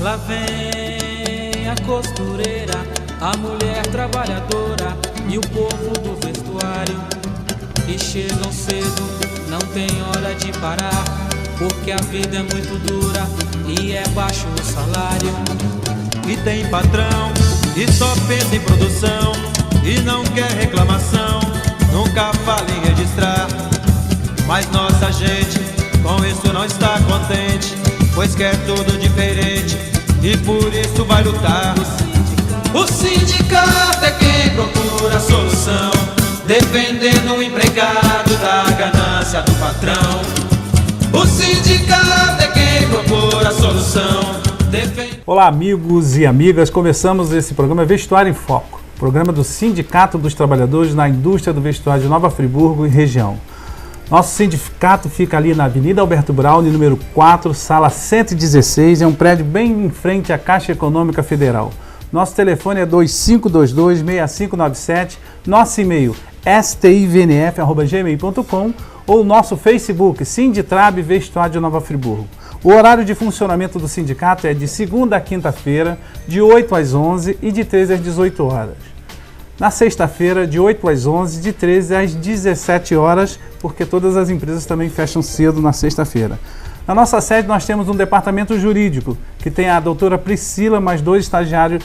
Lá vem a costureira, a mulher trabalhadora e o povo do vestuário. E chegam cedo, não tem hora de parar, porque a vida é muito dura e é baixo o salário. E tem patrão que só pensa em produção e não quer reclamação, nunca fala em registrar. Mas nossa gente com isso não está contente, pois quer tudo diferente e por isso vai lutar. O sindicato é quem procura a solução, defendendo o empregado da ganância do patrão. O sindicato é quem procura a solução. Olá amigos e amigas, começamos esse programa Vestuário em Foco, programa do Sindicato dos Trabalhadores na Indústria do Vestuário de Nova Friburgo e região. Nosso sindicato fica ali na Avenida Alberto Braune, número 4, sala 116, é um prédio bem em frente à Caixa Econômica Federal. Nosso telefone é 2522-6597, nosso e-mail stivnf@gmail.com ou nosso Facebook Sinditrab Vestuário de Nova Friburgo. O horário de funcionamento do sindicato é de segunda a quinta-feira, de 8 às 11 e de 13 às 18 horas. Na sexta-feira, de 8 às 11, de 13 às 17 horas, porque todas as empresas também fecham cedo na sexta-feira. Na nossa sede nós temos um departamento jurídico, que tem a doutora Priscila, mais 2 estagiários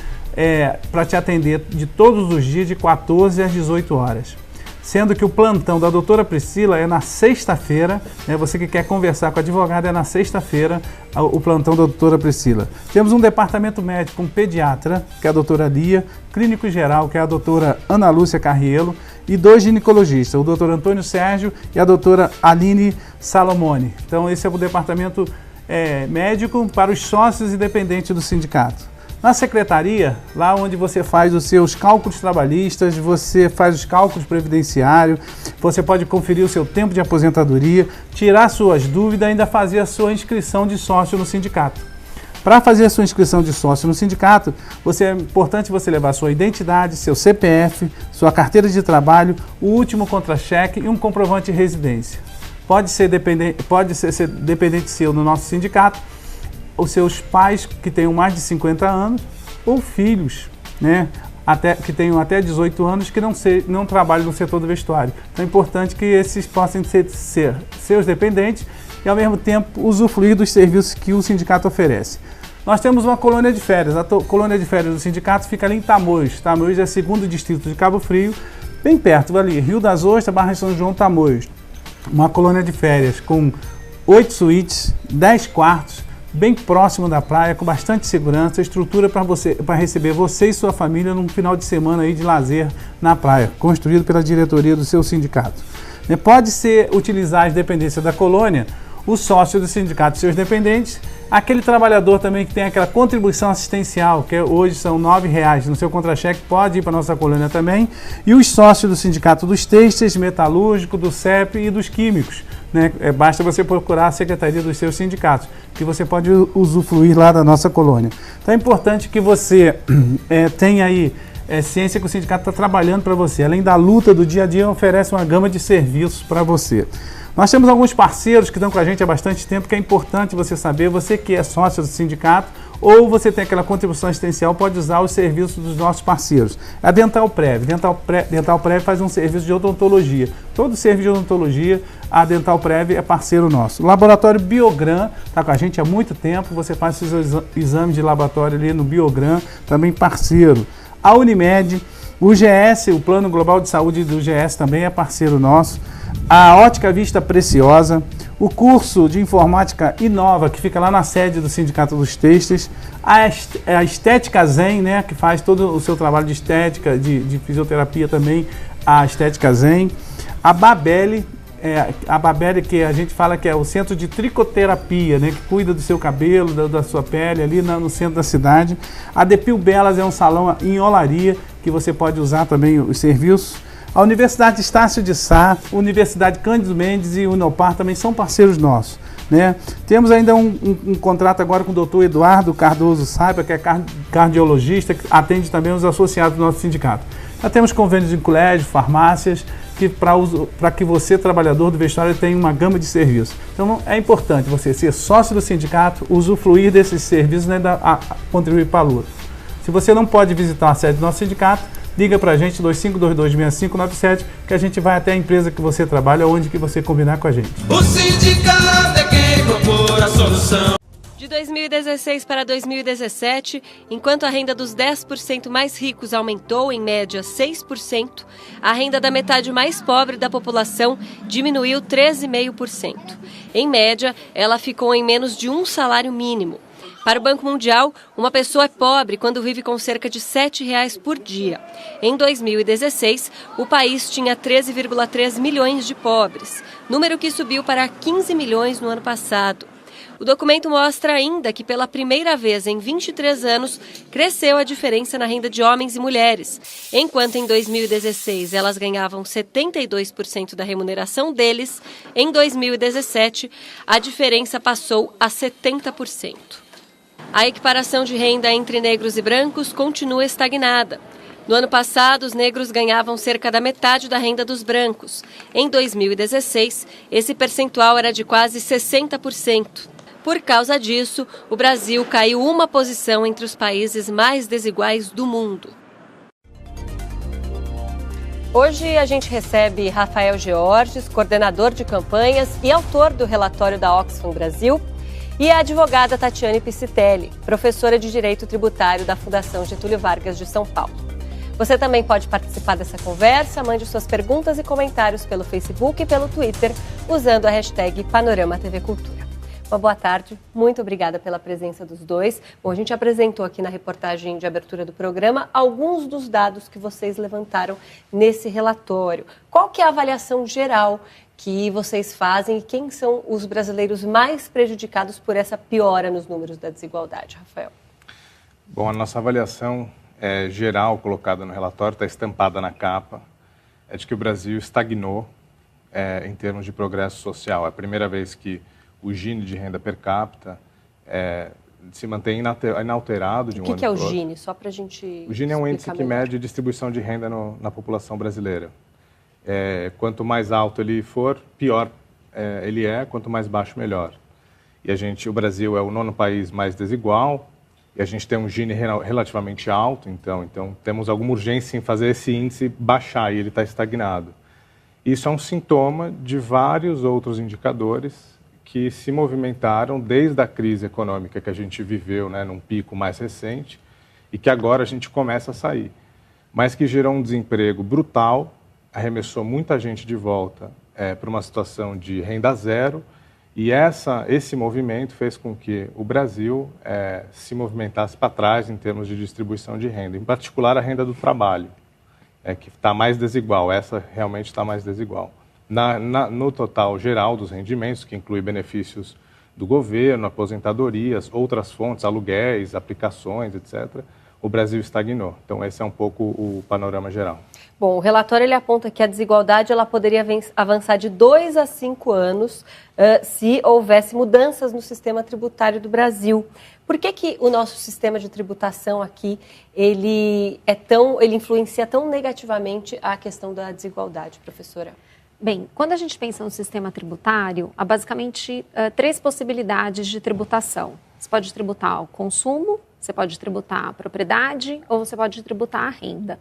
para te atender de todos os dias, de 14 às 18 horas. Sendo que o plantão da doutora Priscila é na sexta-feira, né? Você que quer conversar com a advogada, é na sexta-feira o plantão da doutora Priscila. Temos um departamento médico, um pediatra, que é a doutora Lia, clínico geral, que é a doutora Ana Lúcia Carrielo, e 2 ginecologistas, o doutor Antônio Sérgio e a doutora Aline Salomone. Então esse é o departamento médico para os sócios e dependentes do sindicato. Na secretaria, lá onde você faz os seus cálculos trabalhistas, você faz os cálculos previdenciários, você pode conferir o seu tempo de aposentadoria, tirar suas dúvidas e ainda fazer a sua inscrição de sócio no sindicato. Para fazer a sua inscrição de sócio no sindicato, é importante você levar sua identidade, seu CPF, sua carteira de trabalho, o último contra-cheque e um comprovante de residência. Pode ser dependente seu no nosso sindicato, os seus pais que tenham mais de 50 anos ou filhos, né, que tenham até 18 anos que não trabalham no setor do vestuário. Então é importante que esses possam ser seus dependentes e ao mesmo tempo usufruir dos serviços que o sindicato oferece. Nós temos uma colônia de férias. A colônia de férias do sindicato fica ali em Tamoios. Tamoios é o 2º distrito de Cabo Frio, bem perto ali, Rio das Ostras, Barra São João, Tamoios. Uma colônia de férias com 8 suítes, 10 quartos, bem próximo da praia, com bastante segurança, estrutura para receber você e sua família num final de semana aí de lazer na praia, construído pela diretoria do seu sindicato. Pode-se utilizar as dependências da colônia, o sócio do sindicato e seus dependentes, aquele trabalhador também que tem aquela contribuição assistencial, que hoje são R$ 9,00 no seu contra-cheque, pode ir para a nossa colônia também, e os sócios do sindicato dos têxteis, metalúrgico, do CEP e dos químicos. Basta você procurar a secretaria dos seus sindicatos, que você pode usufruir lá da nossa colônia. Então é importante que você tenha aí ciência que o sindicato está trabalhando para você. Além da luta do dia a dia, oferece uma gama de serviços para você. Nós temos alguns parceiros que estão com a gente há bastante tempo, que é importante você saber, você que é sócio do sindicato, ou você tem aquela contribuição assistencial, pode usar os serviços dos nossos parceiros. A Dental Prev. Dental Prev faz um serviço de odontologia. Todo serviço de odontologia, a Dental Prev é parceiro nosso. O Laboratório Biogram está com a gente há muito tempo, você faz seus exames de laboratório ali no Biogram, também parceiro. A Unimed, o GS, o Plano Global de Saúde do GS também é parceiro nosso. A Ótica Vista Preciosa, o curso de Informática Inova, que fica lá na sede do Sindicato dos Têxteis, a Estética Zen, né, que faz todo o seu trabalho de estética, de fisioterapia também, a Estética Zen, a Babelli, que a gente fala que é o centro de tricoterapia, né, que cuida do seu cabelo, da sua pele, ali no centro da cidade. A Depil Belas é um salão em olaria, que você pode usar também os serviços. A Universidade Estácio de Sá, Universidade Cândido Mendes e Unopar também são parceiros nossos, né? Temos ainda um contrato agora com o doutor Eduardo Cardoso Saiba, que é cardiologista, que atende também os associados do nosso sindicato. Nós temos convênios em colégio, farmácias, para que você, trabalhador do vestuário, tenha uma gama de serviços. Então é importante você ser sócio do sindicato, usufruir desses serviços e ainda contribuir para a luta. Se você não pode visitar a sede do nosso sindicato, liga para a gente, 25226597, que a gente vai até a empresa que você trabalha, onde que você combinar com a gente. O sindicato é quem propor a solução. De 2016 para 2017, enquanto a renda dos 10% mais ricos aumentou em média 6%, a renda da metade mais pobre da população diminuiu 13,5%. Em média, ela ficou em menos de um salário mínimo. Para o Banco Mundial, uma pessoa é pobre quando vive com cerca de R$ 7 por dia. Em 2016, o país tinha 13,3 milhões de pobres, número que subiu para 15 milhões no ano passado. O documento mostra ainda que, pela primeira vez em 23 anos, cresceu a diferença na renda de homens e mulheres. Enquanto em 2016 elas ganhavam 72% da remuneração deles, em 2017 a diferença passou a 70%. A equiparação de renda entre negros e brancos continua estagnada. No ano passado, os negros ganhavam cerca da metade da renda dos brancos. Em 2016, esse percentual era de quase 60%. Por causa disso, o Brasil caiu uma posição entre os países mais desiguais do mundo. Hoje a gente recebe Rafael Georges, coordenador de campanhas e autor do relatório da Oxfam Brasil, e a advogada Tatiane Piscitelli, professora de Direito Tributário da Fundação Getúlio Vargas de São Paulo. Você também pode participar dessa conversa, mande suas perguntas e comentários pelo Facebook e pelo Twitter, usando a hashtag Panorama TV Cultura. Uma boa tarde, muito obrigada pela presença dos dois. Bom, a gente apresentou aqui na reportagem de abertura do programa alguns dos dados que vocês levantaram nesse relatório. Qual que é a avaliação geral que vocês fazem e quem são os brasileiros mais prejudicados por essa piora nos números da desigualdade, Rafael? Bom, a nossa avaliação geral colocada no relatório, está estampada na capa, é de que o Brasil estagnou em termos de progresso social. É a primeira vez que o Gini de renda per capita se mantém inalterado de um ano para o outro. O que é o Gini? Só para a gente O Gini é um índice que mede distribuição de renda na população brasileira. Quanto mais alto ele for, pior ele é, quanto mais baixo, melhor. E o Brasil é o 9º país mais desigual, e a gente tem um Gini relativamente alto, então temos alguma urgência em fazer esse índice baixar, e ele está estagnado. Isso é um sintoma de vários outros indicadores que se movimentaram desde a crise econômica que a gente viveu, num pico mais recente, e que agora a gente começa a sair, mas que gerou um desemprego brutal, arremessou muita gente de volta para uma situação de renda zero, e esse movimento fez com que o Brasil se movimentasse para trás em termos de distribuição de renda, em particular a renda do trabalho, que está mais desigual, essa realmente está mais desigual. No total geral dos rendimentos, que inclui benefícios do governo, aposentadorias, outras fontes, aluguéis, aplicações, etc., o Brasil estagnou. Então, esse é um pouco o panorama geral. Bom, o relatório ele aponta que a desigualdade ela poderia avançar de 2 a 5 anos se houvesse mudanças no sistema tributário do Brasil. Por que o nosso sistema de tributação aqui ele influencia tão negativamente a questão da desigualdade, professora? Bem, quando a gente pensa no sistema tributário, há basicamente 3 possibilidades de tributação. Você pode tributar o consumo, você pode tributar a propriedade ou você pode tributar a renda.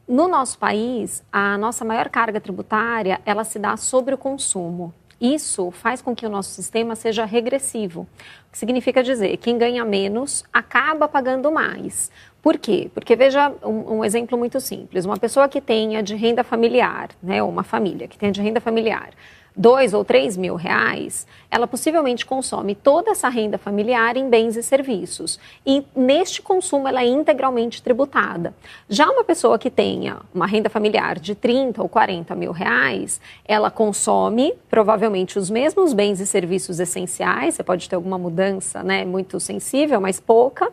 No nosso país, a nossa maior carga tributária, ela se dá sobre o consumo. Isso faz com que o nosso sistema seja regressivo, o que significa dizer que quem ganha menos acaba pagando mais. Por quê? Porque veja um exemplo muito simples, uma pessoa que tenha de renda familiar, uma família que tenha de renda familiar, 2 ou 3 mil reais, ela possivelmente consome toda essa renda familiar em bens e serviços. E neste consumo ela é integralmente tributada. Já uma pessoa que tenha uma renda familiar de 30 ou 40 mil reais, ela consome provavelmente os mesmos bens e serviços essenciais, você pode ter alguma mudança muito sensível, mas pouca,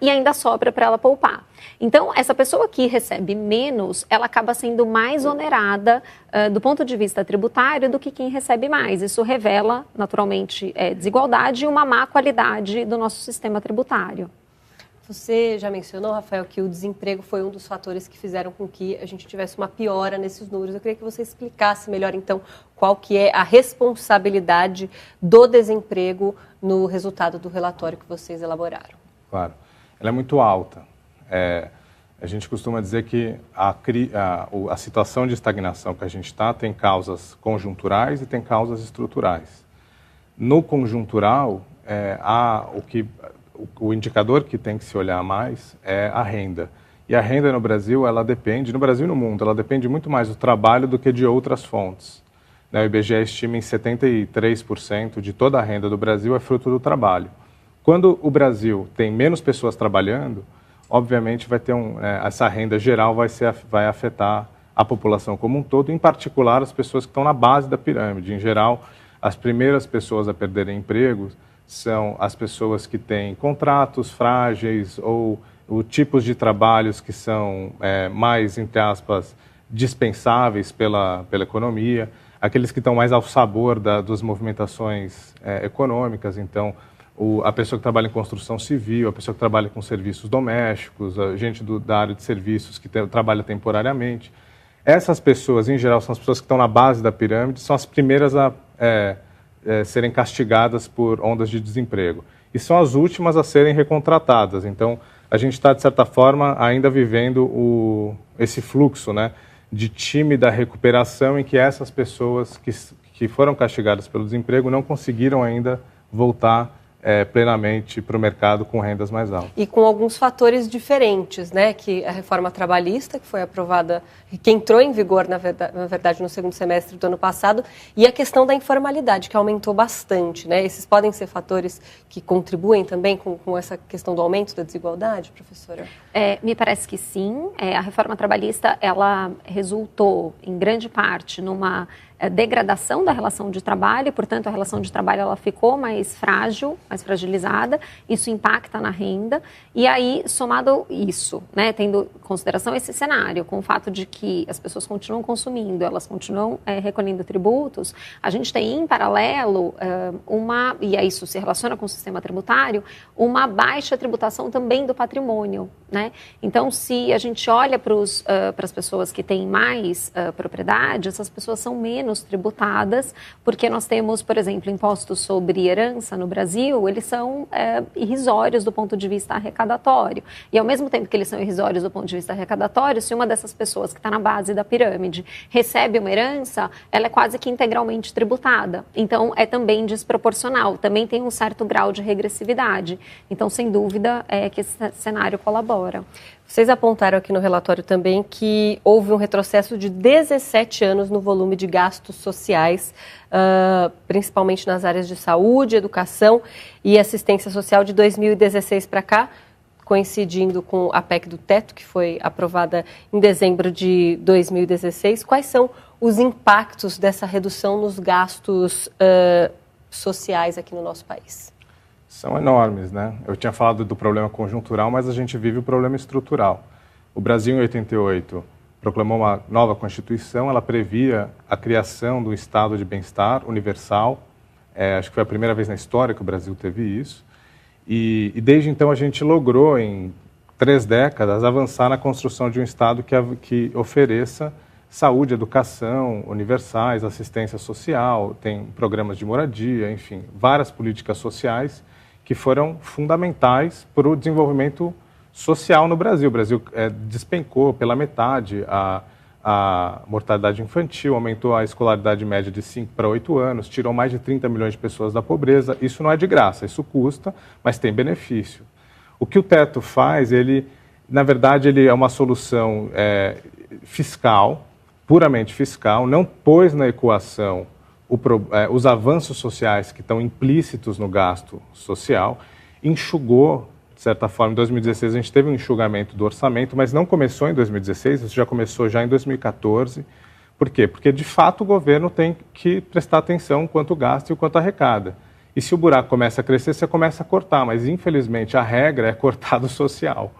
e ainda sobra para ela poupar. Então, essa pessoa que recebe menos, ela acaba sendo mais onerada do ponto de vista tributário do que quem recebe mais. Isso revela, naturalmente, desigualdade e uma má qualidade do nosso sistema tributário. Você já mencionou, Rafael, que o desemprego foi um dos fatores que fizeram com que a gente tivesse uma piora nesses números. Eu queria que você explicasse melhor, então, qual que é a responsabilidade do desemprego no resultado do relatório que vocês elaboraram. Claro. Ela é muito alta. A gente costuma dizer que a situação de estagnação que a gente está tem causas conjunturais e tem causas estruturais. No conjuntural, o indicador que tem que se olhar mais é a renda. E a renda no Brasil, ela depende, no Brasil e no mundo, ela depende muito mais do trabalho do que de outras fontes. O IBGE estima em 73% de toda a renda do Brasil é fruto do trabalho. Quando o Brasil tem menos pessoas trabalhando, obviamente vai ter essa renda geral vai afetar a população como um todo, em particular as pessoas que estão na base da pirâmide. Em geral, as primeiras pessoas a perderem empregos são as pessoas que têm contratos frágeis ou tipos de trabalhos que são mais, entre aspas, dispensáveis pela economia, aqueles que estão mais ao sabor das movimentações econômicas. Então, a pessoa que trabalha em construção civil, a pessoa que trabalha com serviços domésticos, a gente da área de serviços que trabalha temporariamente. Essas pessoas, em geral, são as pessoas que estão na base da pirâmide, são as primeiras a serem castigadas por ondas de desemprego. E são as últimas a serem recontratadas. Então, a gente está, de certa forma, ainda vivendo esse fluxo, né, de tímida recuperação em que essas pessoas que foram castigadas pelo desemprego não conseguiram ainda voltar plenamente para o mercado com rendas mais altas. E com alguns fatores diferentes, né? Que a reforma trabalhista, que foi aprovada, que entrou em vigor, na verdade, no segundo semestre do ano passado, e a questão da informalidade, que aumentou bastante, né? Esses podem ser fatores que contribuem também com essa questão do aumento da desigualdade, professora? Me parece que sim. A reforma trabalhista, ela resultou, em grande parte, numa degradação da relação de trabalho, portanto, a relação de trabalho ela ficou mais frágil, mais fragilizada, isso impacta na renda, e aí, somado isso, né, tendo em consideração esse cenário, com o fato de que as pessoas continuam consumindo, elas continuam recolhendo tributos, a gente tem, em paralelo, e aí isso se relaciona com o sistema tributário, uma baixa tributação também do patrimônio, né? Então, se a gente olha para as pessoas que têm mais propriedade, essas pessoas são menos tributadas, porque nós temos, por exemplo, impostos sobre herança no Brasil, eles são irrisórios do ponto de vista arrecadatório. E ao mesmo tempo que eles são irrisórios do ponto de vista arrecadatório, se uma dessas pessoas que está na base da pirâmide recebe uma herança, ela é quase que integralmente tributada. Então, é também desproporcional, também tem um certo grau de regressividade. Então, sem dúvida, que esse cenário colabora. Vocês apontaram aqui no relatório também que houve um retrocesso de 17 anos no volume de gastos sociais, principalmente nas áreas de saúde, educação e assistência social de 2016 para cá, coincidindo com a PEC do teto, que foi aprovada em dezembro de 2016. Quais são os impactos dessa redução nos gastos sociais aqui no nosso país? São enormes, né? Eu tinha falado do problema conjuntural, mas a gente vive o problema estrutural. O Brasil, em 88, proclamou uma nova Constituição, ela previa a criação do Estado de Bem-Estar universal. Acho que foi a primeira vez na história que o Brasil teve isso. E desde então a gente logrou, em 3 décadas, avançar na construção de um Estado que ofereça saúde, educação universais, assistência social, tem programas de moradia, enfim, várias políticas sociais que foram fundamentais para o desenvolvimento social no Brasil. O Brasil despencou pela metade a mortalidade infantil, aumentou a escolaridade média de 5 para 8 anos, tirou mais de 30 milhões de pessoas da pobreza. Isso não é de graça, isso custa, mas tem benefício. O que o teto faz, na verdade, ele é uma solução fiscal, puramente fiscal, não pôs na equação os avanços sociais que estão implícitos no gasto social, enxugou, de certa forma, em 2016 a gente teve um enxugamento do orçamento, mas não começou em 2016, isso já começou já em 2014. Por quê? Porque, de fato, o governo tem que prestar atenção quanto gasta e o quanto arrecada. E se o buraco começa a crescer, você começa a cortar, mas, infelizmente, a regra é cortar do social.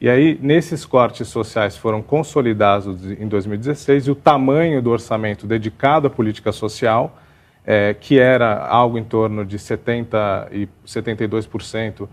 E aí, nesses cortes sociais foram consolidados em 2016 e o tamanho do orçamento dedicado à política social, que era algo em torno de 70% e 72%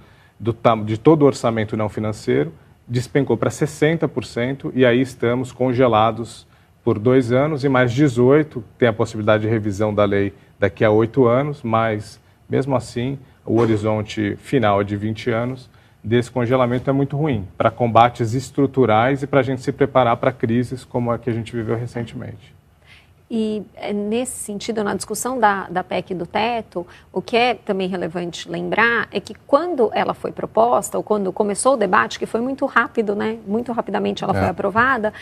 de todo o orçamento não financeiro, despencou para 60% e aí estamos congelados por 2 anos e mais 18, tem a possibilidade de revisão da lei daqui a 8 anos, mas mesmo assim o horizonte final é de 20 anos, desse congelamento é muito ruim para combates estruturais e para a gente se preparar para crises como a que a gente viveu recentemente. E nesse sentido, na discussão da PEC do teto, o que é também relevante lembrar é que quando ela foi proposta, ou quando começou o debate, que foi muito rápido, né? Muito rapidamente ela foi aprovada,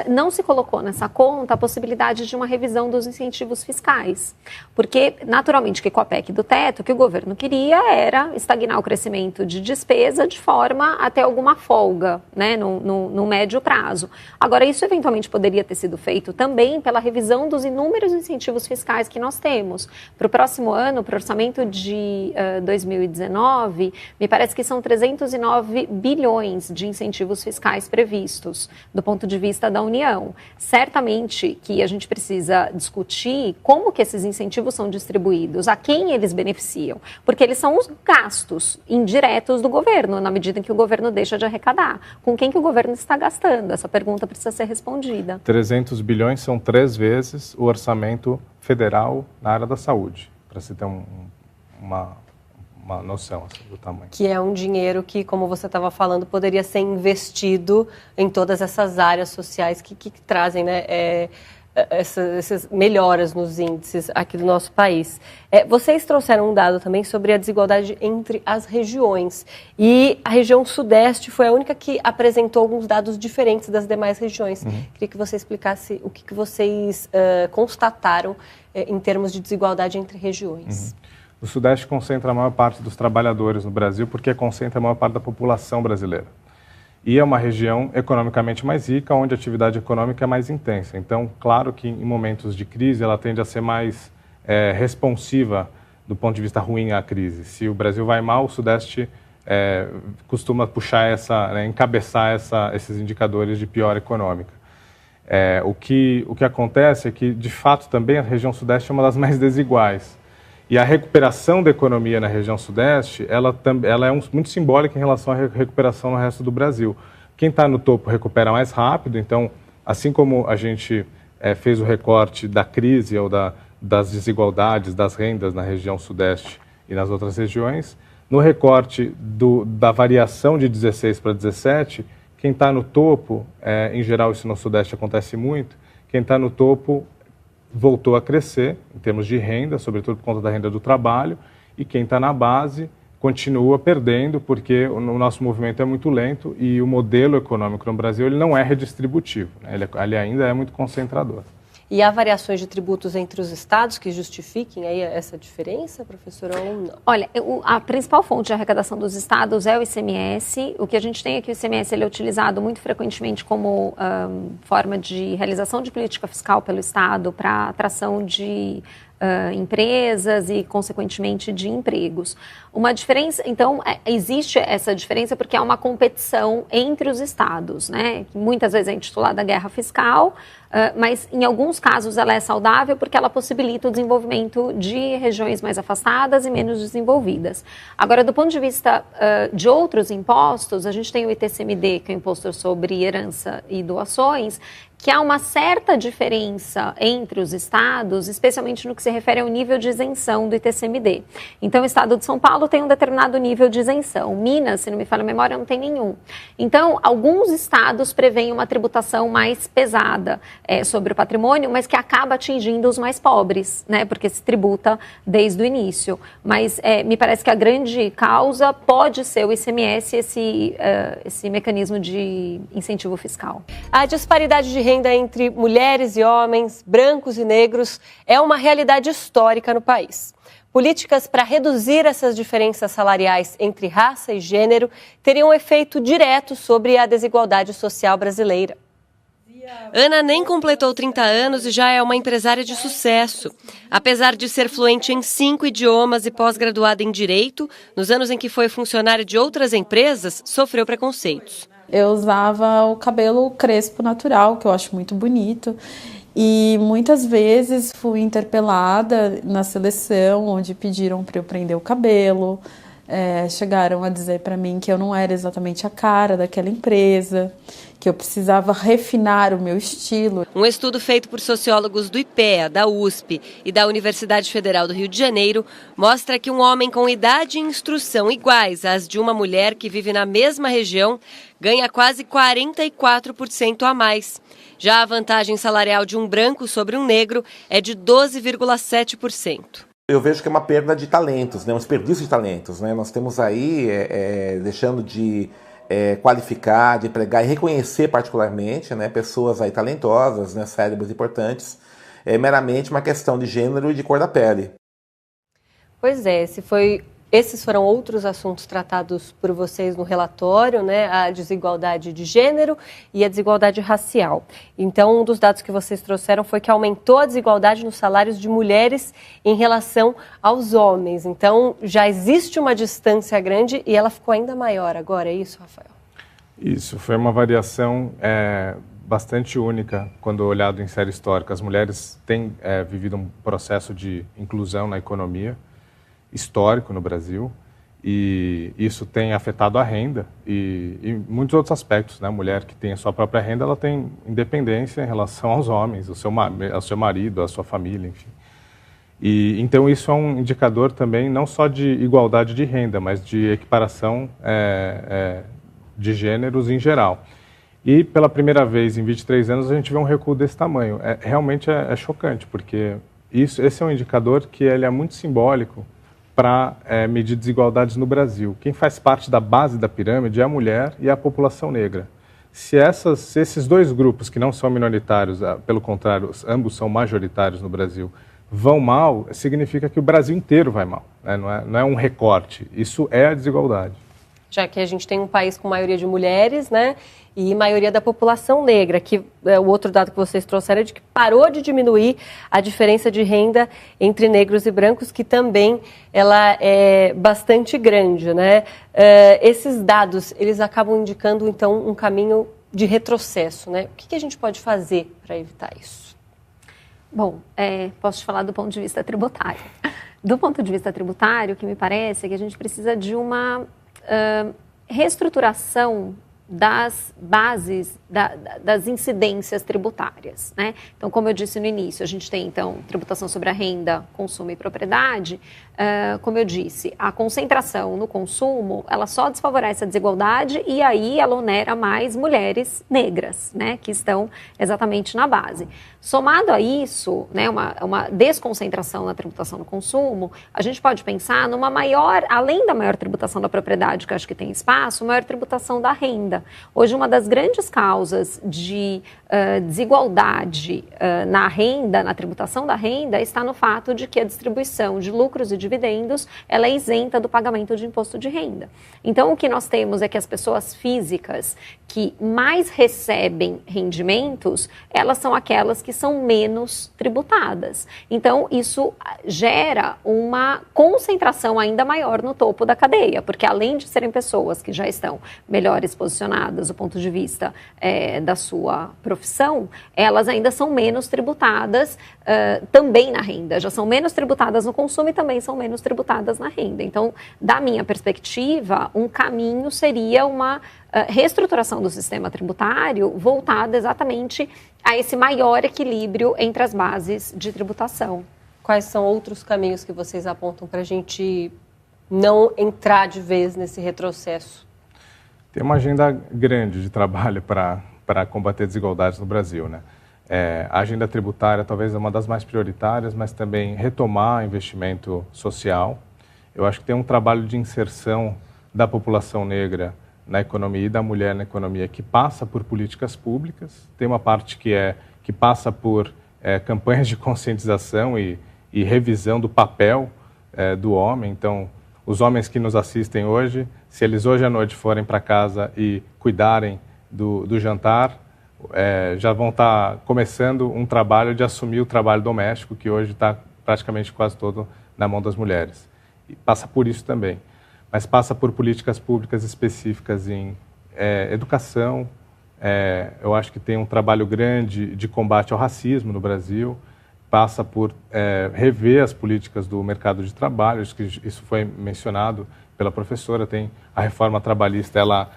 não se colocou nessa conta a possibilidade de uma revisão dos incentivos fiscais. Porque, naturalmente, que com a PEC do teto, o que o governo queria era estagnar o crescimento de despesa de forma a ter alguma folga, né? No médio prazo. Agora, isso eventualmente poderia ter sido feito também pela revisão dos inúmeros incentivos fiscais que nós temos. Para o próximo ano, para o orçamento de 2019, me parece que são 309 bilhões de incentivos fiscais previstos, do ponto de vista da União. Certamente que a gente precisa discutir como que esses incentivos são distribuídos, a quem eles beneficiam, porque eles são os gastos indiretos do governo, na medida em que o governo deixa de arrecadar. Com quem que o governo está gastando? Essa pergunta precisa ser respondida. 300 bilhões são 3 vezes o orçamento federal na área da saúde, para se ter uma noção assim, do tamanho. Que é um dinheiro que, como você estava falando, poderia ser investido em todas essas áreas sociais que trazem, né, essas melhoras nos índices aqui do nosso país. Vocês trouxeram um dado também sobre a desigualdade entre as regiões. E a região sudeste foi a única que apresentou alguns dados diferentes das demais regiões. Queria que você explicasse o que vocês constataram em termos de desigualdade entre regiões. O sudeste concentra a maior parte dos trabalhadores no Brasil porque concentra a maior parte da população brasileira. E é uma região economicamente mais rica, onde a atividade econômica é mais intensa. Então, claro que em momentos de crise, ela tende a ser mais responsiva do ponto de vista ruim à crise. Se o Brasil vai mal, o Sudeste costuma puxar encabeçar esses indicadores de pior econômica. O que acontece é que, de fato, também a região Sudeste é uma das mais desiguais. E a recuperação da economia na região Sudeste, ela é muito simbólica em relação à recuperação no resto do Brasil. Quem está no topo recupera mais rápido, então, assim como a gente fez o recorte da crise ou das desigualdades das rendas na região Sudeste e nas outras regiões, no recorte da variação de 16 para 17, quem está no topo, em geral isso no Sudeste acontece muito, quem está no topo voltou a crescer em termos de renda, sobretudo por conta da renda do trabalho, e quem está na base continua perdendo porque o nosso movimento é muito lento e o modelo econômico no Brasil ele não é redistributivo, né? Ele ainda é muito concentrador. E há variações de tributos entre os estados que justifiquem aí essa diferença, professora, ou não? Olha, a principal fonte de arrecadação dos estados é o ICMS. O que a gente tem é que o ICMS ele é utilizado muito frequentemente como forma de realização de política fiscal pelo estado para atração de empresas e, consequentemente, de empregos. Uma diferença, então, existe essa diferença porque há uma competição entre os estados, né? Que muitas vezes é intitulada guerra fiscal, mas em alguns casos ela é saudável porque ela possibilita o desenvolvimento de regiões mais afastadas e menos desenvolvidas. Agora, do ponto de vista de outros impostos, a gente tem o ITCMD, que é o Imposto sobre Herança e Doações, que há uma certa diferença entre os estados, especialmente no que se refere ao nível de isenção do ITCMD. Então, o estado de São Paulo tem um determinado nível de isenção. Minas, se não me falha a memória, não tem nenhum. Então, alguns estados prevêem uma tributação mais pesada sobre o patrimônio, mas que acaba atingindo os mais pobres, né? Porque se tributa desde o início. Mas me parece que a grande causa pode ser o ICMS, esse mecanismo de incentivo fiscal. A disparidade de renda entre mulheres e homens, brancos e negros, é uma realidade histórica no país. Políticas para reduzir essas diferenças salariais entre raça e gênero teriam um efeito direto sobre a desigualdade social brasileira. Ana nem completou 30 anos e já é uma empresária de sucesso. Apesar de ser fluente em 5 idiomas e pós-graduada em Direito, nos anos em que foi funcionária de outras empresas, sofreu preconceitos. Eu usava o cabelo crespo natural, que eu acho muito bonito. E muitas vezes fui interpelada na seleção, onde pediram para eu prender o cabelo. chegaram a dizer para mim que eu não era exatamente a cara daquela empresa, que eu precisava refinar o meu estilo. Um estudo feito por sociólogos do IPEA, da USP e da Universidade Federal do Rio de Janeiro mostra que um homem com idade e instrução iguais às de uma mulher que vive na mesma região ganha quase 44% a mais. Já a vantagem salarial de um branco sobre um negro é de 12,7%. Eu vejo que é uma perda de talentos, né? Um desperdício de talentos, né? Nós temos aí, deixando de qualificar, de empregar e reconhecer particularmente, né, pessoas aí talentosas, né, cérebros importantes, meramente uma questão de gênero e de cor da pele. Pois é, esses foram outros assuntos tratados por vocês no relatório, né? A desigualdade de gênero e a desigualdade racial. Então, um dos dados que vocês trouxeram foi que aumentou a desigualdade nos salários de mulheres em relação aos homens. Então, já existe uma distância grande e ela ficou ainda maior agora, é isso, Rafael? Isso, foi uma variação bastante única quando olhado em série histórica. As mulheres têm vivido um processo de inclusão na economia histórico no Brasil, e isso tem afetado a renda e muitos outros aspectos, né? A mulher que tem a sua própria renda, ela tem independência em relação aos homens, ao seu marido, à sua família, enfim. E então isso é um indicador também não só de igualdade de renda, mas de equiparação de gêneros em geral. E pela primeira vez em 23 anos a gente vê um recuo desse tamanho. Realmente é chocante, porque esse é um indicador que ele é muito simbólico para medir desigualdades no Brasil. Quem faz parte da base da pirâmide é a mulher e a população negra. Se esses dois grupos, que não são minoritários, pelo contrário, ambos são majoritários no Brasil, vão mal, significa que o Brasil inteiro vai mal, né? Não é um recorte, isso é a desigualdade. Já que a gente tem um país com maioria de mulheres, né, e maioria da população negra, que o outro dado que vocês trouxeram é de que parou de diminuir a diferença de renda entre negros e brancos, que também ela é bastante grande, né? Esses dados, eles acabam indicando, então, um caminho de retrocesso, né? O que a gente pode fazer para evitar isso? Bom, posso te falar do ponto de vista tributário. Do ponto de vista tributário, o que me parece é que a gente precisa de uma reestruturação das bases, das incidências tributárias, né? Então, como eu disse no início, a gente tem, então, tributação sobre a renda, consumo e propriedade. Como eu disse, a concentração no consumo, ela só desfavorece a desigualdade e aí ela onera mais mulheres negras, né? Que estão exatamente na base. Somado a isso, né, uma desconcentração na tributação no consumo, a gente pode pensar numa maior, além da maior tributação da propriedade, que eu acho que tem espaço, maior tributação da renda. Hoje, uma das grandes causas de desigualdade na renda, na tributação da renda, está no fato de que a distribuição de lucros e dividendos, ela é isenta do pagamento de imposto de renda. Então, o que nós temos é que as pessoas físicas que mais recebem rendimentos, elas são aquelas que são menos tributadas. Então, isso gera uma concentração ainda maior no topo da cadeia, porque além de serem pessoas que já estão melhores posicionadas do ponto de vista da sua profissão, elas ainda são menos tributadas também na renda, já são menos tributadas no consumo e também são menos tributadas na renda. Então, da minha perspectiva, um caminho seria uma reestruturação do sistema tributário voltada exatamente a esse maior equilíbrio entre as bases de tributação. Quais são outros caminhos que vocês apontam para a gente não entrar de vez nesse retrocesso? Tem uma agenda grande de trabalho para combater desigualdades no Brasil, né? A agenda tributária talvez é uma das mais prioritárias, mas também retomar investimento social. Eu acho que tem um trabalho de inserção da população negra na economia e da mulher na economia que passa por políticas públicas. Tem uma parte que passa por campanhas de conscientização e revisão do papel do homem. Então, os homens que nos assistem hoje, se eles hoje à noite forem para casa e cuidarem do jantar, já vão estar começando um trabalho de assumir o trabalho doméstico, que hoje está praticamente quase todo na mão das mulheres. E passa por isso também, mas passa por políticas públicas específicas em educação. Eu acho que tem um trabalho grande de combate ao racismo no Brasil, passa por rever as políticas do mercado de trabalho, acho que isso foi mencionado pela professora. Tem a reforma trabalhista, ela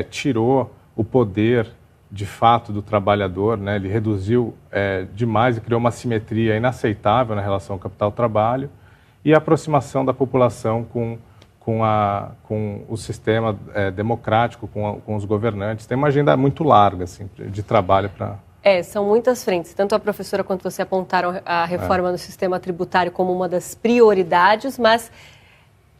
tirou o poder de fato do trabalhador, né? Ele reduziu demais e criou uma assimetria inaceitável na relação capital-trabalho, e a aproximação da população com o sistema democrático, com os governantes. Tem uma agenda muito larga assim, de trabalho para... São muitas frentes. Tanto a professora quanto você apontaram a reforma no sistema tributário como uma das prioridades, mas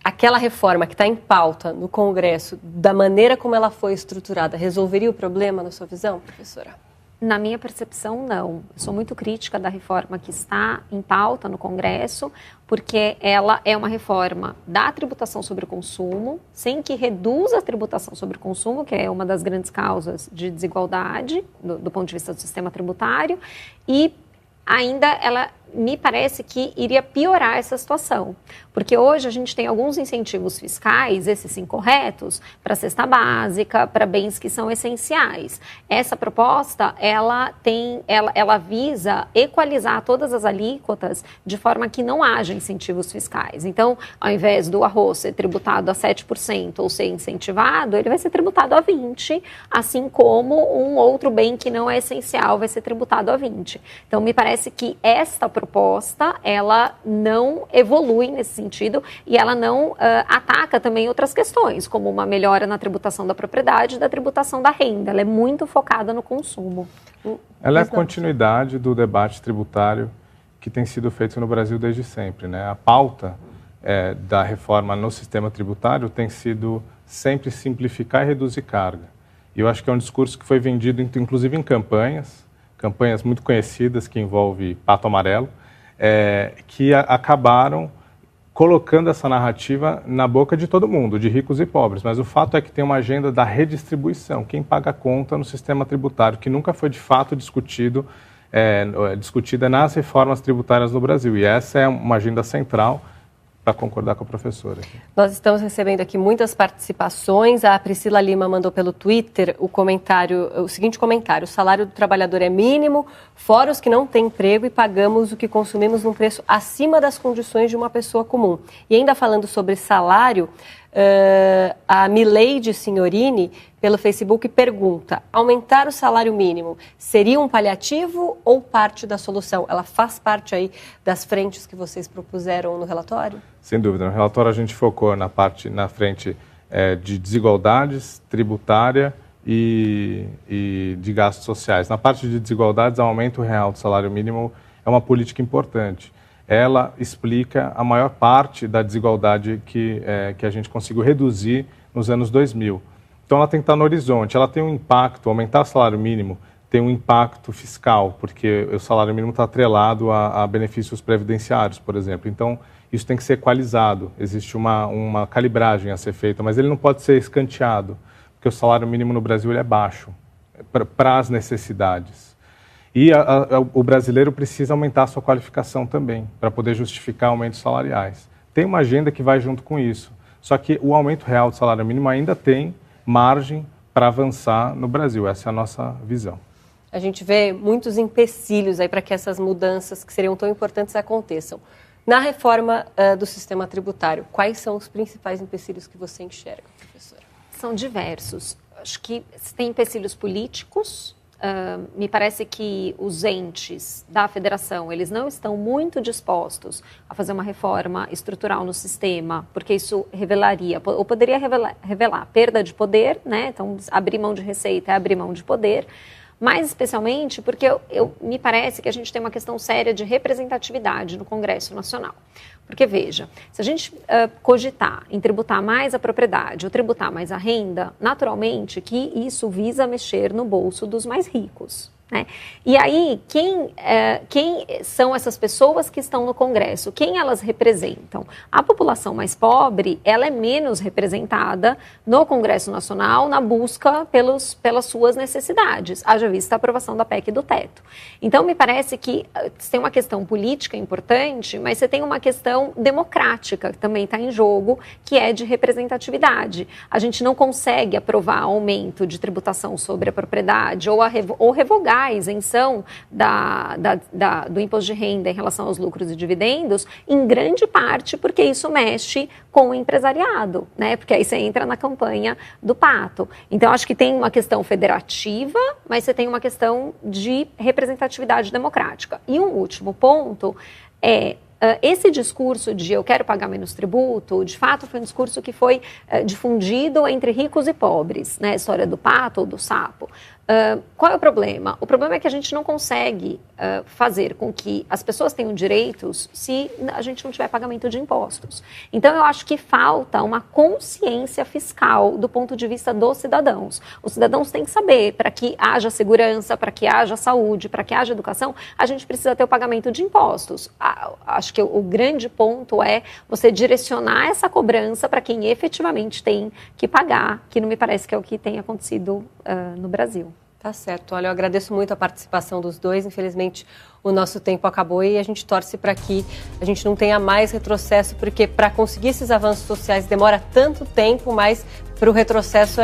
aquela reforma que está em pauta no Congresso, da maneira como ela foi estruturada, resolveria o problema, na sua visão, professora? Na minha percepção, não. Eu sou muito crítica da reforma que está em pauta no Congresso, porque ela é uma reforma da tributação sobre o consumo, sem que reduza a tributação sobre o consumo, que é uma das grandes causas de desigualdade do ponto de vista do sistema tributário, e ainda ela me parece que iria piorar essa situação, porque hoje a gente tem alguns incentivos fiscais, esses sim corretos, para a cesta básica, para bens que são essenciais. Essa proposta, ela visa equalizar todas as alíquotas de forma que não haja incentivos fiscais. Então, ao invés do arroz ser tributado a 7% ou ser incentivado, ele vai ser tributado a 20%, assim como um outro bem que não é essencial vai ser tributado a 20%. Então, me parece que esta proposta, ela não evolui nesse sentido e ela não ataca também outras questões, como uma melhora na tributação da propriedade e da tributação da renda. Ela é muito focada no consumo. Ela é a continuidade do debate tributário que tem sido feito no Brasil desde sempre, né? A pauta da reforma no sistema tributário tem sido sempre simplificar e reduzir carga. E eu acho que é um discurso que foi vendido, inclusive em campanhas muito conhecidas que envolvem Pato Amarelo, que acabaram colocando essa narrativa na boca de todo mundo, de ricos e pobres. Mas o fato é que tem uma agenda da redistribuição, quem paga a conta no sistema tributário, que nunca foi de fato discutida nas reformas tributárias no Brasil. E essa é uma agenda central, para concordar com a professora. Nós estamos recebendo aqui muitas participações. A Priscila Lima mandou pelo Twitter o seguinte comentário: o salário do trabalhador é mínimo, fora os que não têm emprego, e pagamos o que consumimos num preço acima das condições de uma pessoa comum. E ainda falando sobre salário, a Mileide Signorini, pelo Facebook, pergunta: aumentar o salário mínimo seria um paliativo ou parte da solução? Ela faz parte aí das frentes que vocês propuseram no relatório? Sem dúvida. No relatório a gente focou na frente de desigualdades, tributária e de gastos sociais. Na parte de desigualdades, o aumento real do salário mínimo é uma política importante. Ela explica a maior parte da desigualdade que a gente conseguiu reduzir nos anos 2000. Então, ela tem que estar no horizonte. Ela tem um impacto, aumentar o salário mínimo tem um impacto fiscal, porque o salário mínimo está atrelado a benefícios previdenciários, por exemplo. Então, isso tem que ser equalizado. Existe uma calibragem a ser feita, mas ele não pode ser escanteado, porque o salário mínimo no Brasil ele é baixo para as necessidades. E o brasileiro precisa aumentar a sua qualificação também, para poder justificar aumentos salariais. Tem uma agenda que vai junto com isso. Só que o aumento real do salário mínimo ainda tem margem para avançar no Brasil. Essa é a nossa visão. A gente vê muitos empecilhos aí para que essas mudanças que seriam tão importantes aconteçam. Na reforma do sistema tributário, quais são os principais empecilhos que você enxerga, professora? São diversos. Acho que tem empecilhos políticos. Me parece que os entes da federação, eles não estão muito dispostos a fazer uma reforma estrutural no sistema, porque isso revelaria, ou poderia revelar perda de poder, né? Então, abrir mão de receita é abrir mão de poder, mas especialmente porque me parece que a gente tem uma questão séria de representatividade no Congresso Nacional. Porque, veja, se a gente cogitar em tributar mais a propriedade ou tributar mais a renda, naturalmente que isso visa mexer no bolso dos mais ricos, né? E aí, quem são essas pessoas que estão no Congresso? Quem elas representam? A população mais pobre, ela é menos representada no Congresso Nacional na busca pelas suas necessidades, haja vista a aprovação da PEC do teto. Então, me parece que tem uma questão política importante, mas você tem uma questão democrática que também está em jogo, que é de representatividade. A gente não consegue aprovar aumento de tributação sobre a propriedade ou revogar tirar a isenção do imposto de renda em relação aos lucros e dividendos, em grande parte porque isso mexe com o empresariado, né? Porque aí você entra na campanha do pato. Então, acho que tem uma questão federativa, mas você tem uma questão de representatividade democrática. E um último ponto é esse discurso de eu quero pagar menos tributo, de fato foi um discurso que foi difundido entre ricos e pobres, né? A história do pato ou do sapo. Qual é o problema? O problema é que a gente não consegue fazer com que as pessoas tenham direitos se a gente não tiver pagamento de impostos. Então, eu acho que falta uma consciência fiscal do ponto de vista dos cidadãos. Os cidadãos têm que saber, para que haja segurança, para que haja saúde, para que haja educação, a gente precisa ter o pagamento de impostos. Acho que o grande ponto é você direcionar essa cobrança para quem efetivamente tem que pagar, que não me parece que é o que tem acontecido no Brasil. Tá certo. Olha, eu agradeço muito a participação dos dois. Infelizmente, o nosso tempo acabou e a gente torce para que a gente não tenha mais retrocesso, porque para conseguir esses avanços sociais demora tanto tempo, mas para o retrocesso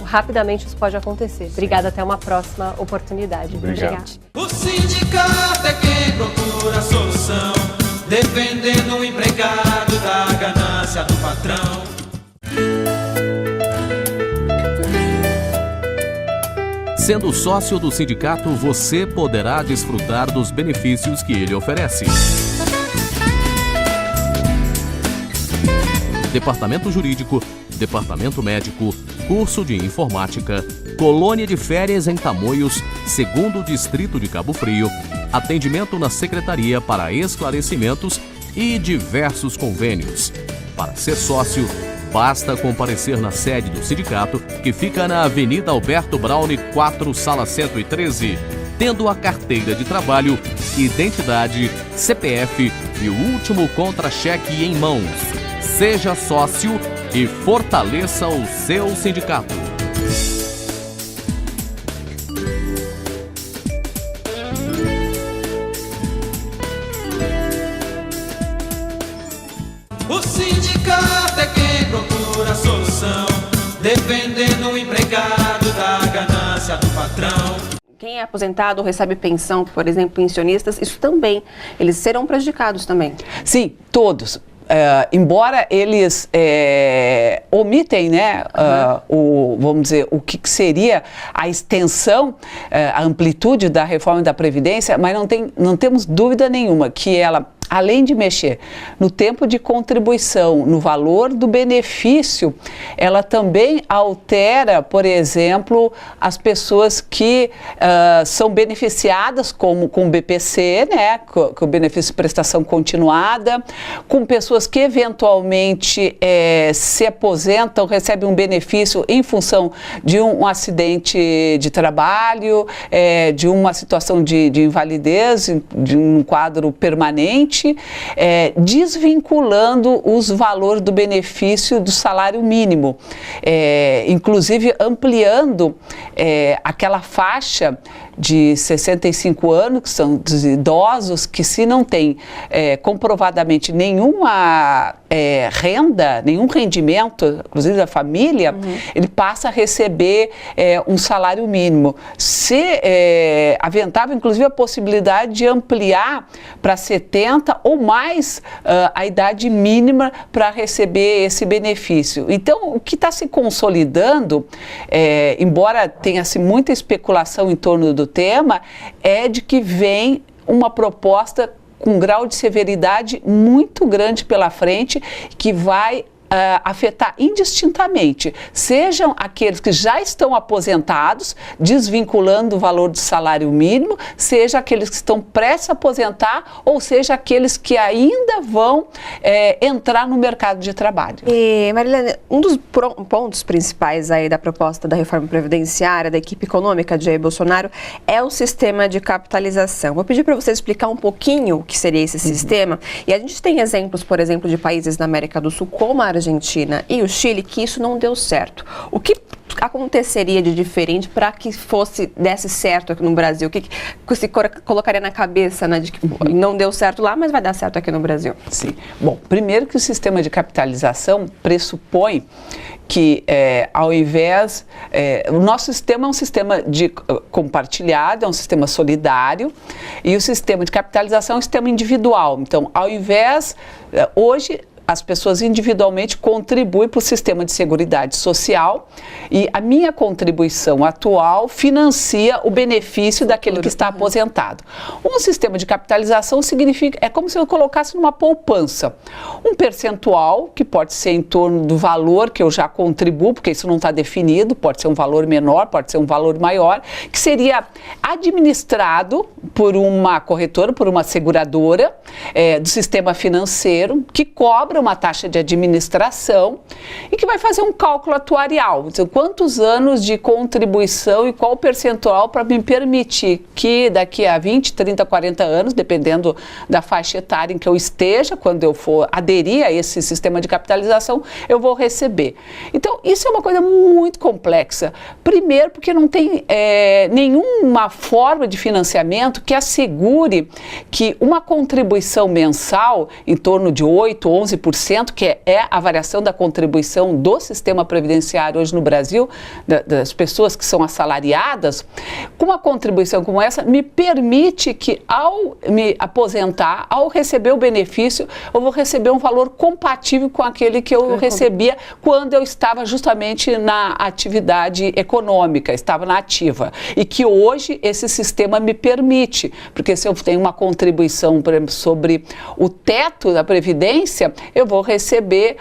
rapidamente isso pode acontecer. Obrigada, até uma próxima oportunidade. Obrigado. O sindicato é quem procura a solução, defendendo o empregado da ganância do patrão. Sendo sócio do sindicato, você poderá desfrutar dos benefícios que ele oferece. Departamento Jurídico, Departamento Médico, curso de Informática, colônia de férias em Tamoios, 2º Distrito de Cabo Frio, atendimento na Secretaria para esclarecimentos e diversos convênios. Para ser sócio, basta comparecer na sede do sindicato, que fica na Avenida Alberto Braune 4, Sala 113, tendo a carteira de trabalho, identidade, CPF e o último contra-cheque em mãos. Seja sócio e fortaleça o seu sindicato. O sindicato é quem procura a solução, defendendo o empregado da ganância do patrão. Quem é aposentado ou recebe pensão, por exemplo, pensionistas, isso também, eles serão prejudicados também. Sim, todos. Embora eles omitem, né, vamos dizer, o que seria a extensão, a amplitude da reforma da Previdência, mas não temos dúvida nenhuma que ela, além de mexer no tempo de contribuição, no valor do benefício, ela também altera, por exemplo, as pessoas que são beneficiadas com o BPC, né, com o benefício de prestação continuada, com pessoas que eventualmente se aposentam, recebem um benefício em função de um acidente de trabalho, de uma situação de invalidez, de um quadro permanente, desvinculando os valores do benefício do salário mínimo, inclusive ampliando aquela faixa de 65 anos, que são dos idosos, que se não tem comprovadamente nenhuma renda, nenhum rendimento, inclusive da família, ele passa a receber um salário mínimo. Se aventava, inclusive, a possibilidade de ampliar para 70 ou mais a idade mínima para receber esse benefício. Então, o que está se consolidando, embora tenha-se muita especulação em torno do tema, é de que vem uma proposta com um grau de severidade muito grande pela frente, que vai afetar indistintamente, sejam aqueles que já estão aposentados, desvinculando o valor do salário mínimo, seja aqueles que estão prestes a aposentar, ou seja aqueles que ainda vão entrar no mercado de trabalho. E, Marilene, um dos pontos principais aí da proposta da reforma previdenciária, da equipe econômica de Jair Bolsonaro, é o sistema de capitalização. Vou pedir para você explicar um pouquinho o que seria esse sistema, e a gente tem exemplos, por exemplo, de países na América do Sul, como a Argentina, Argentina e o Chile que isso não deu certo. O que aconteceria de diferente para que desse certo aqui no Brasil? O que se colocaria na cabeça, né, de que não deu certo lá, mas vai dar certo aqui no Brasil? Sim. Bom, primeiro que o sistema de capitalização pressupõe que ao invés... o nosso sistema é um sistema compartilhado, é um sistema solidário, e o sistema de capitalização é um sistema individual. Então, ao invés... hoje, as pessoas individualmente contribuem para o sistema de seguridade social e a minha contribuição atual financia o benefício daquele que está aposentado. Um sistema de capitalização é como se eu colocasse numa poupança. Um percentual, que pode ser em torno do valor que eu já contribuo, porque isso não está definido, pode ser um valor menor, pode ser um valor maior, que seria administrado por uma corretora, por uma seguradora do sistema financeiro, que cobra uma taxa de administração e que vai fazer um cálculo atuarial. Então, quantos anos de contribuição e qual o percentual para me permitir que daqui a 20, 30, 40 anos, dependendo da faixa etária em que eu esteja, quando eu for aderir a esse sistema de capitalização, eu vou receber. Então, isso é uma coisa muito complexa. Primeiro, porque não tem nenhuma forma de financiamento que assegure que uma contribuição mensal em torno de 8%, 11%, que é a variação da contribuição do sistema previdenciário hoje no Brasil, das pessoas que são assalariadas, com uma contribuição como essa, me permite que ao me aposentar, ao receber o benefício, eu vou receber um valor compatível com aquele que eu recebia quando eu estava justamente na atividade econômica, estava na ativa. E que hoje esse sistema me permite, porque se eu tenho uma contribuição, por exemplo, sobre o teto da Previdência, eu vou receber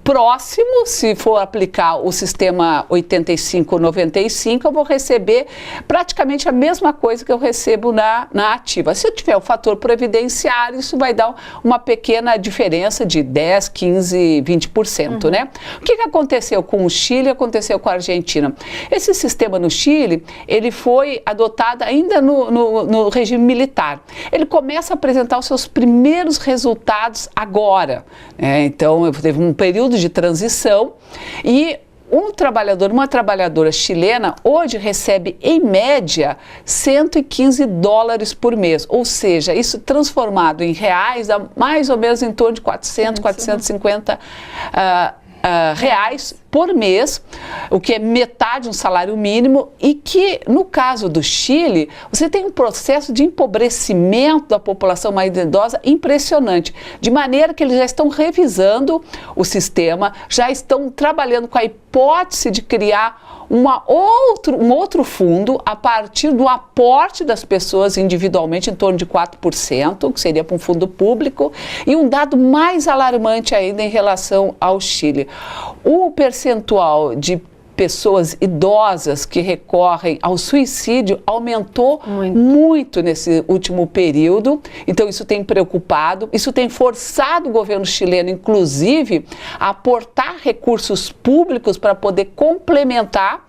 próximo, se for aplicar o sistema 85-95, eu vou receber praticamente a mesma coisa que eu recebo na ativa. Se eu tiver o fator previdenciário, isso vai dar uma pequena diferença de 10, 15, 20%, né? O que aconteceu com o Chile, aconteceu com a Argentina? Esse sistema no Chile, ele foi adotado ainda no regime militar. Ele começa a apresentar os seus primeiros resultados agora. Então, teve um período de transição e um trabalhador, uma trabalhadora chilena, hoje recebe, em média, $115 por mês. Ou seja, isso transformado em reais, dá mais ou menos em torno de 400, 450 reais por mês, o que é metade de um salário mínimo, e que, no caso do Chile, você tem um processo de empobrecimento da população mais idosa impressionante, de maneira que eles já estão revisando o sistema, já estão trabalhando com a hipótese de criar um outro fundo a partir do aporte das pessoas individualmente, em torno de 4%, que seria para um fundo público, e um dado mais alarmante ainda em relação ao Chile. O percentual de pessoas idosas que recorrem ao suicídio aumentou muito nesse último período, então isso tem preocupado, isso tem forçado o governo chileno, inclusive, a aportar recursos públicos para poder complementar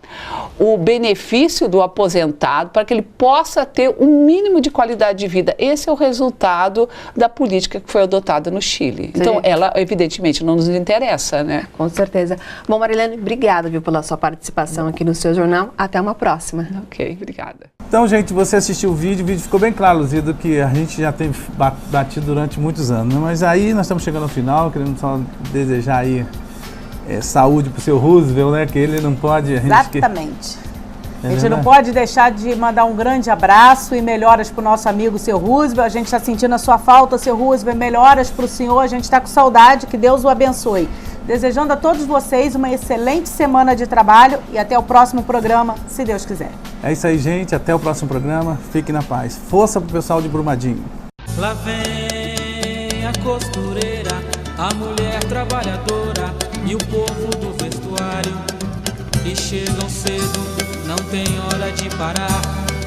o benefício do aposentado, para que ele possa ter um mínimo de qualidade de vida. Esse é o resultado da política que foi adotada no Chile. Sim. Então, ela, evidentemente, não nos interessa, né? Com certeza. Bom, Marilene, obrigada, viu, pela sua participação aqui no seu jornal. Até uma próxima. Ok, obrigada. Então, gente, você assistiu o vídeo ficou bem claro, Luzido, que a gente já tem batido durante muitos anos, né? Mas aí nós estamos chegando ao final, queremos só desejar aí saúde para o seu Roosevelt, né? Que ele não pode... Exatamente. A gente não pode deixar de mandar um grande abraço e melhoras para o nosso amigo, seu Roosevelt. A gente está sentindo a sua falta, seu Roosevelt. Melhoras para o senhor. A gente está com saudade. Que Deus o abençoe. Desejando a todos vocês uma excelente semana de trabalho e até o próximo programa, se Deus quiser. É isso aí, gente. Até o próximo programa. Fique na paz. Força para o pessoal de Brumadinho. Lá vem a costureira, a mulher trabalhadora e o povo do vestuário, que chegam cedo, não tem hora de parar,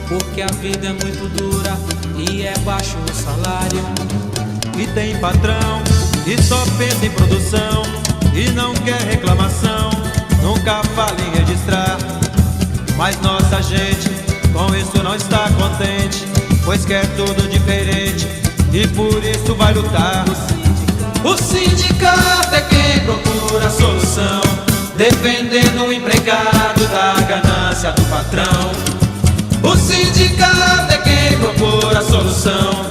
porque a vida é muito dura e é baixo o salário. E tem patrão que só pensa em produção e não quer reclamação, nunca fala em registrar. Mas nossa gente com isso não está contente, pois quer tudo diferente e por isso vai lutar. O sindicato é quem propor a solução, defendendo o empregado da ganância do patrão. O sindicato é quem propor a solução.